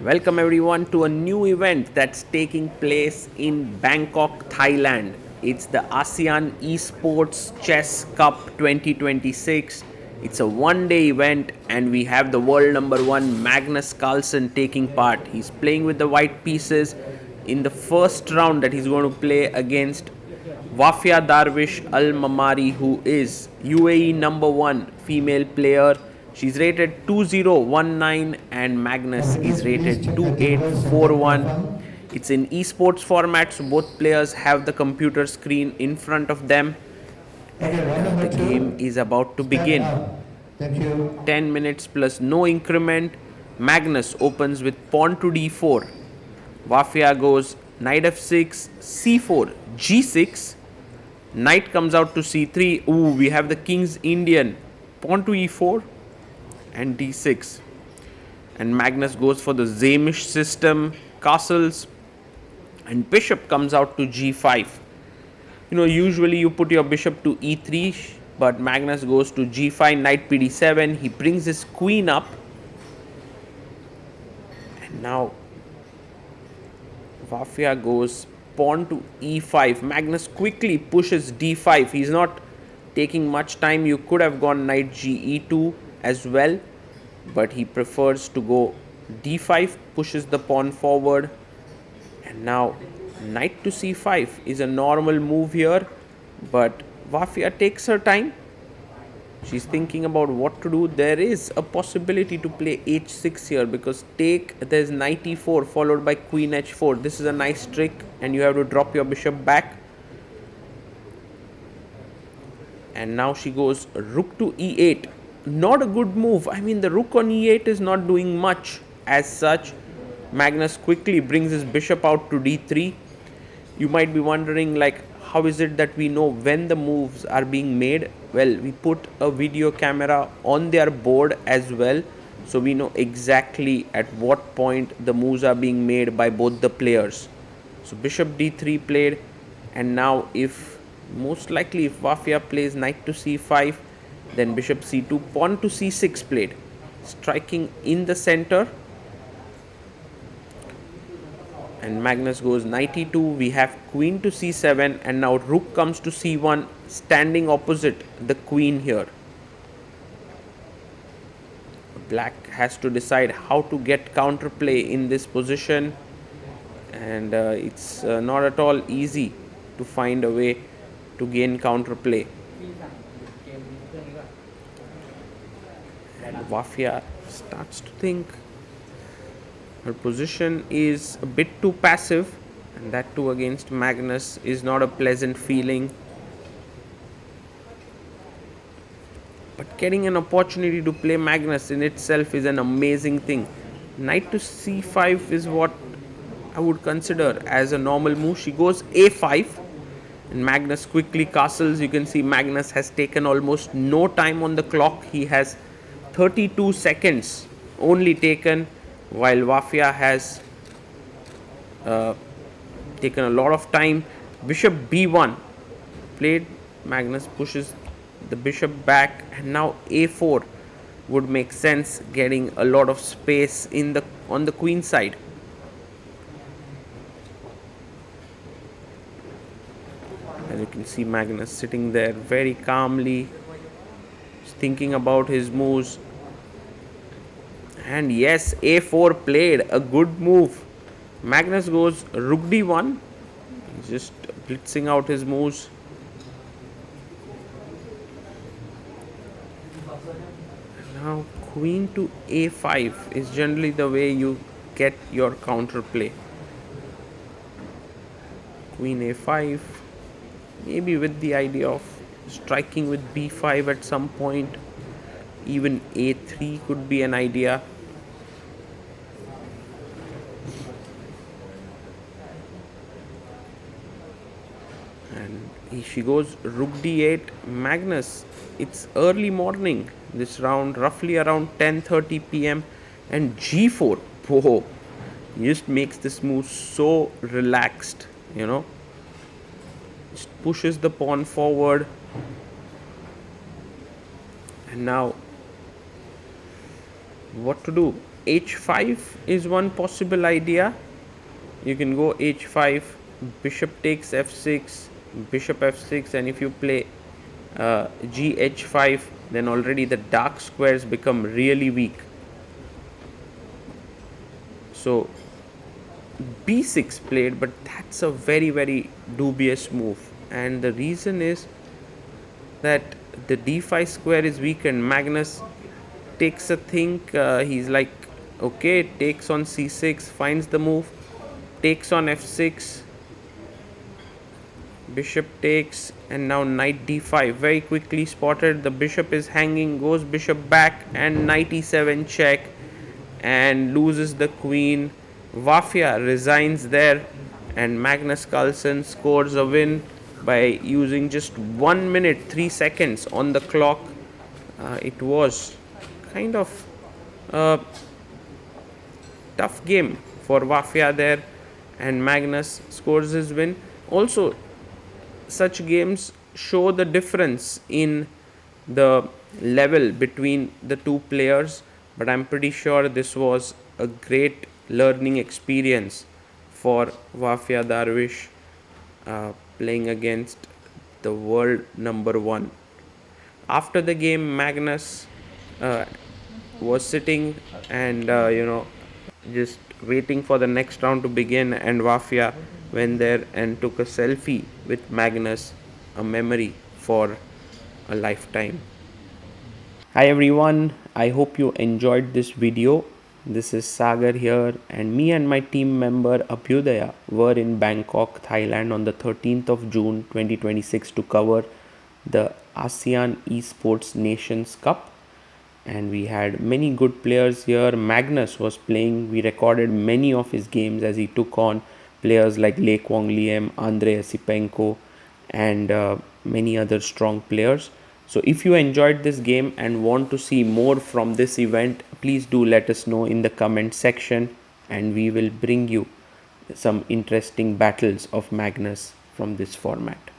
Welcome everyone to a new event that's taking place in Bangkok, Thailand. It's the Asean Esports Chess Cup 2026. It's a one-day event and we have the world number 1 Magnus Carlsen taking part. He's playing with the white pieces in the first round that he's going to play against Wafia Darwish Al Mamari, who is UAE #1 female player. She's rated 2019 and Magnus is rated 2841. It's in esports format, so both players have the computer screen in front of them. The game is about to begin. 10 minutes plus no increment. Magnus opens with pawn to d4. Wafia goes knight f6, c4, g6. Knight comes out to c3. Ooh, we have the king's Indian. Pawn to e4 and d6. And Magnus goes for the Zamish system, castles, and bishop comes out to g5. Usually you put your bishop to e3, but Magnus goes to g5, knight pd7. He brings his queen up. And now Wafia goes pawn to e5. Magnus quickly pushes d5. He's not taking much time. You could have gone knight ge2 as well, but he prefers to go d5, pushes the pawn forward. And now knight to c5 is a normal move here, but Wafia takes her time. She's thinking about what to do. There is a possibility to play h6 here because there's knight e4 followed by queen h4. This is a nice trick and you have to drop your bishop back. And now she goes rook to e8. Not a good move. I mean, the rook on e8 is not doing much as such. Magnus quickly brings his bishop out to d3. You might be wondering, how is it that we know when the moves are being made? Well, we put a video camera on their board as well, so we know exactly at what point the moves are being made by both the players. So bishop d3 played, and now most likely if Wafia plays knight to c5, then bishop c2, pawn to c6 played, striking in the center. And Magnus goes knight e2. We have queen to c7, and now rook comes to c1, standing opposite the queen here. Black has to decide how to get counterplay in this position, and it's not at all easy to find a way to gain counterplay. And Wafia starts to think her position is a bit too passive, and that too against Magnus is not a pleasant feeling. But getting an opportunity to play Magnus in itself is an amazing thing. Knight to c5 is what I would consider as a normal move. She goes a5 and Magnus quickly castles. You can see Magnus has taken almost no time on the clock. He has 32 seconds only taken, while Wafia has taken a lot of time. Bishop b1 played. Magnus pushes the bishop back, and now a4 would make sense, getting a lot of space on the queen side. As you can see, Magnus sitting there very calmly, thinking about his moves. And yes, a4 played, a good move. Magnus goes rook d1. He's just blitzing out his moves. Now queen to a5 is generally the way you get your counterplay. Queen a5, maybe with the idea of striking with b5 at some point. Even a3 could be an idea. And she goes rook d8. Magnus, it's early morning this round, roughly around 10:30 p.m. and g4. Whoa, he just makes this move so relaxed, just pushes the pawn forward. And now what to do? h5 is one possible idea. You can go h5, bishop takes f6, bishop f6, and if you play gh5, then already the dark squares become really weak. So b6 played, but that's a very dubious move, and the reason is that the d5 square is weak, and Magnus takes a think. He's like, okay, takes on c6, finds the move, takes on f6, bishop takes, and now knight d5, very quickly spotted. The bishop is hanging, goes bishop back, and knight e7 check, and loses the queen. Wafia resigns there, and Magnus Carlsen scores a win by using just 1 minute 3 seconds on the clock. It was kind of a tough game for Wafia there, and Magnus scores his win. Also, such games show the difference in the level between the two players, but I'm pretty sure this was a great learning experience for Wafia Darwish, playing against the world number one. After the game, Magnus uh, was sitting and just waiting for the next round to begin, and Wafia went there and took a selfie with Magnus, a memory for a lifetime. Hi everyone, I hope you enjoyed this video. This is Sagar here, and me and my team member Abhyudaya were in Bangkok, Thailand on the 13th of June 2026 to cover the Asean Esports Nations Cup, and we had many good players here. Magnus was playing. We recorded many of his games as he took on players like Le Kwong Liem, Andrei Asipenko, and many other strong players. So if you enjoyed this game and want to see more from this event, please do let us know in the comment section, and we will bring you some interesting battles of Magnus from this format.